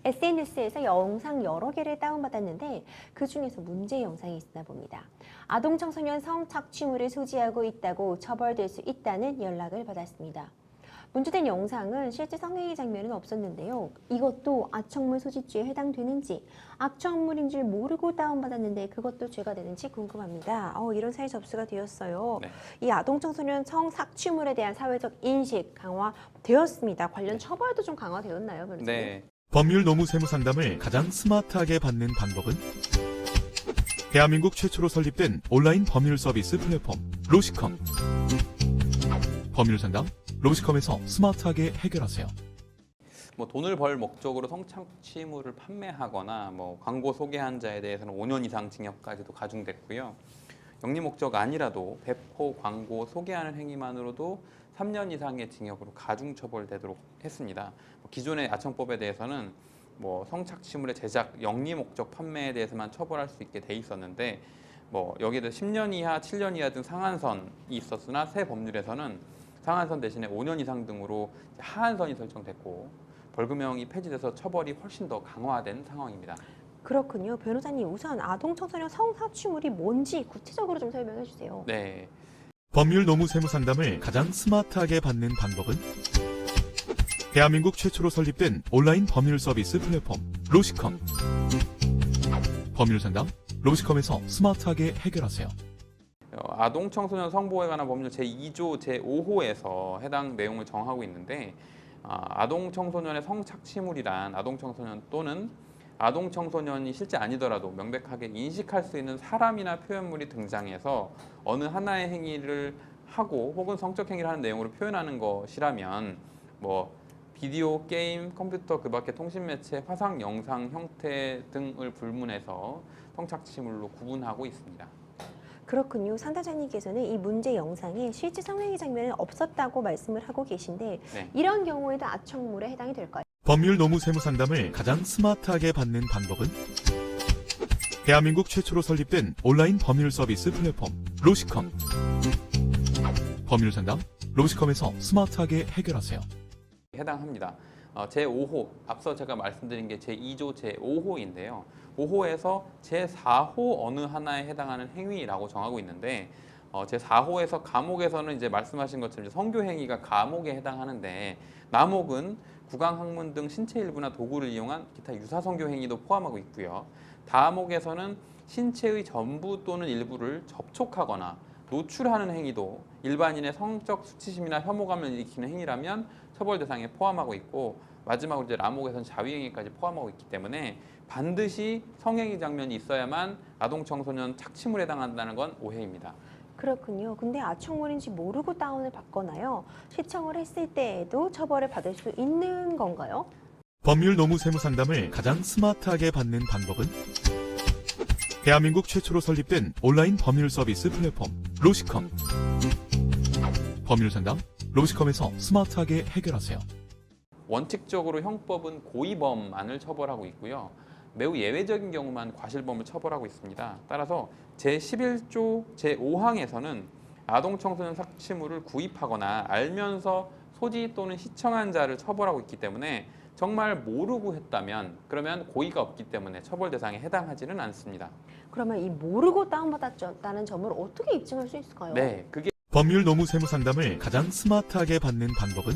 SNS에서 영상 여러 개를 다운받았는데 그 중에서 문제 영상이 있나 봅니다. 아동 청소년 성착취물을 소지하고 있다고 처벌될 수 있다는 연락을 받았습니다. 문제된 영상은 실제 성행위 장면은 없었는데요. 이것도 아청물 소지죄에 해당되는지, 악청물인 줄 모르고 다운받았는데 그것도 죄가 되는지 궁금합니다. 이런 사회 접수가 되었어요. 네. 이 아동 청소년 성착취물에 대한 사회적 인식 강화되었습니다. 관련 처벌도 좀 강화되었나요, 변호사님? 네. 법률 노무 세무 상담을 가장 스마트하게 받는 방법은? 대한민국 최초로 설립된 온라인 법률 서비스 플랫폼 로시컴. 법률 상담 로시컴에서 스마트하게 해결하세요. 돈을 벌 목적으로 성착취물을 판매하거나 광고 소개한 자에 대해서는 5년 이상 징역까지도 가중됐고요. 영리 목적 아니라도 배포, 광고, 소개하는 행위만으로도 3년 이상의 징역으로 가중 처벌되도록 했습니다. 기존의 아청법에 대해서는 성착취물의 제작, 영리 목적 판매에 대해서만 처벌할 수 있게 돼 있었는데 여기에 대해 10년 이하, 7년 이하 등 상한선이 있었으나 새 법률에서는 상한선 대신에 5년 이상 등으로 하한선이 설정됐고 벌금형이 폐지돼서 처벌이 훨씬 더 강화된 상황입니다. 그렇군요. 변호사님, 우선 아동 청소년 성착취물이 뭔지 구체적으로 좀 설명해 주세요. 네. 법률 노무 세무 상담을 가장 스마트하게 받는 방법은? 대한민국 최초로 설립된 온라인 법률 서비스 플랫폼 로시컴. 법률 상담 로시컴에서 스마트하게 해결하세요. 아동 청소년 성보호에 관한 법률 제2조 제5호에서 해당 내용을 정하고 있는데 아동 청소년의 성착취물이란 아동 청소년 또는 아동 청소년이 실제 아니더라도 명백하게 인식할 수 있는 사람이나 표현물이 등장해서 어느 하나의 행위를 하고 혹은 성적 행위를 하는 내용으로 표현하는 것이라면 비디오, 게임, 컴퓨터 그 밖의 통신 매체, 화상 영상 형태 등을 불문해서 성착취물로 구분하고 있습니다. 그렇군요. 상담자님께서는 이 문제 영상에 실제 성행위 장면은 없었다고 말씀을 하고 계신데 네. 이런 경우에도 아청물에 해당이 될까요? 법률 노무 세무 상담을 가장 스마트하게 받는 방법은? 대한민국 최초로 설립된 온라인 법률 서비스 플랫폼 로시컴. 법률 상담 로시컴에서 스마트하게 해결하세요. 해당합니다. 제5호, 앞서 제가 말씀드린 게 제2조 제5호인데요. 5호에서 제4호 어느 하나에 해당하는 행위라고 정하고 있는데 제4호에서 감옥에서는 이제 말씀하신 것처럼 성교 행위가 감옥에 해당하는데 남옥은 구강 학문 등 신체 일부나 도구를 이용한 기타 유사 성교 행위도 포함하고 있고요. 다목에서는 신체의 전부 또는 일부를 접촉하거나 노출하는 행위도 일반인의 성적 수치심이나 혐오감을 일으키는 행위라면 처벌 대상에 포함하고 있고 마지막으로 이제 라목에서는 자위행위까지 포함하고 있기 때문에 반드시 성행위 장면이 있어야만 아동 청소년 착취물에 해당한다는 건 오해입니다. 그렇군요. 근데 아청물인지 모르고 다운을 받거나요. 시청을 했을 때에도 처벌을 받을 수 있는 건가요? 법률 노무 세무 상담을 가장 스마트하게 받는 방법은? 대한민국 최초로 설립된 온라인 법률 서비스 플랫폼 로시컴. 법률 상담 로시컴에서 스마트하게 해결하세요. 원칙적으로 형법은 고의범만을 처벌하고 있고요. 매우 예외적인 경우만 과실범을 처벌하고 있습니다. 따라서 제11조 제5항에서는 아동 청소년 착취물을 구입하거나 알면서 소지 또는 시청한 자를 처벌하고 있기 때문에 정말 모르고 했다면 그러면 고의가 없기 때문에 처벌 대상에 해당하지는 않습니다. 그러면 이 모르고 다운받았다는 점을 어떻게 입증할 수 있을까요? 네, 그게 법률 노무 세무 상담을 가장 스마트하게 받는 방법은?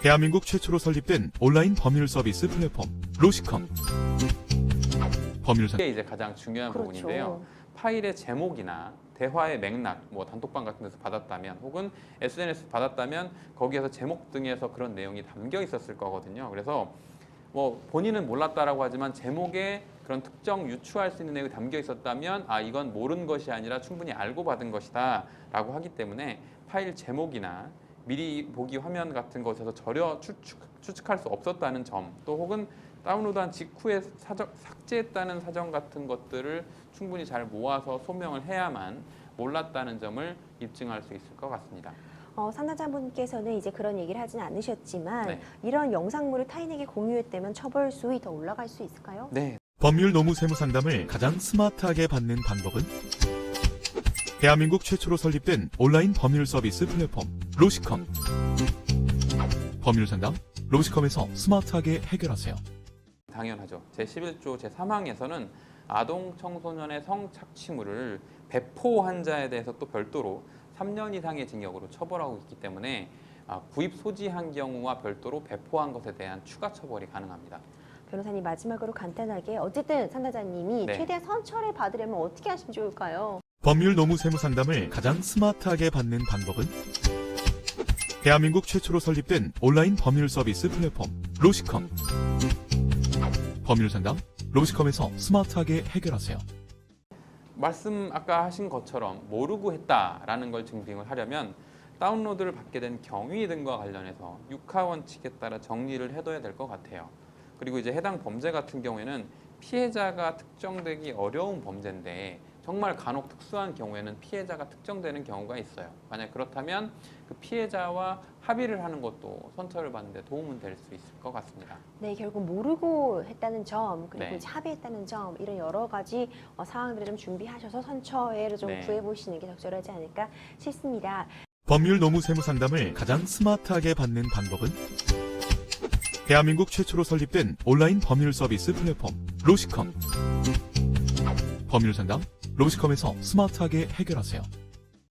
대한민국 최초로 설립된 온라인 법률 서비스 플랫폼 로시컴. 법률 상담 이제 가장 중요한 그렇죠. 부분인데요. 파일의 제목이나 대화의 맥락, 단톡방 같은 데서 받았다면 혹은 SNS 받았다면 거기에서 제목 등에서 그런 내용이 담겨 있었을 거거든요. 그래서 본인은 몰랐다라고 하지만 제목에 그런 특정 유추할 수 있는 내용이 담겨 있었다면 이건 모르는 것이 아니라 충분히 알고 받은 것이다 라고 하기 때문에 파일 제목이나 미리 보기 화면 같은 것에서 전혀 추측할 수 없었다는 점, 또 혹은 다운로드한 직후에 삭제했다는 사정 같은 것들을 충분히 잘 모아서 소명을 해야만 몰랐다는 점을 입증할 수 있을 것 같습니다. 상담자분께서는 이제 그런 얘기를 하진 않으셨지만 네. 이런 영상물을 타인에게 공유했다면 처벌 수위 더 올라갈 수 있을까요? 네. 법률 노무 세무 상담을 가장 스마트하게 받는 방법은? 대한민국 최초로 설립된 온라인 법률 서비스 플랫폼 로시컴. 법률상담 로시컴에서 스마트하게 해결하세요. 당연하죠. 제11조 제3항에서는 아동 청소년의 성착취물을 배포한 자에 대해서 또 별도로 3년 이상의 징역으로 처벌하고 있기 때문에 구입 소지한 경우와 별도로 배포한 것에 대한 추가 처벌이 가능합니다. 변호사님 마지막으로 간단하게 어쨌든 상담자님이 네. 최대한 선처를 받으려면 어떻게 하시면 좋을까요? 법률 노무 세무 상담을 가장 스마트하게 받는 방법은 대한민국 최초로 설립된 온라인 법률 서비스 플랫폼 로시컴. 법률 상담 로시컴에서 스마트하게 해결하세요. 말씀 아까 하신 것처럼 모르고 했다라는 걸 증빙을 하려면 다운로드를 받게 된 경위 등과 관련해서 육하 원칙에 따라 정리를 해둬야 될 것 같아요. 그리고 이제 해당 범죄 같은 경우에는 피해자가 특정되기 어려운 범죄인데 정말 간혹 특수한 경우에는 피해자가 특정되는 경우가 있어요. 만약 그렇다면 그 피해자와 합의를 하는 것도 선처를 받는 데 도움은 될 수 있을 것 같습니다. 네, 결국 모르고 했다는 점, 그리고 네. 이제 합의했다는 점, 이런 여러 가지 상황들을 좀 준비하셔서 선처를 좀 네. 구해보시는 게 적절하지 않을까 싶습니다. 법률 노무 세무 상담을 가장 스마트하게 받는 방법은 대한민국 최초로 설립된 온라인 법률 서비스 플랫폼 로시컴. 법률 상담 로시컴에서 스마트하게 해결하세요.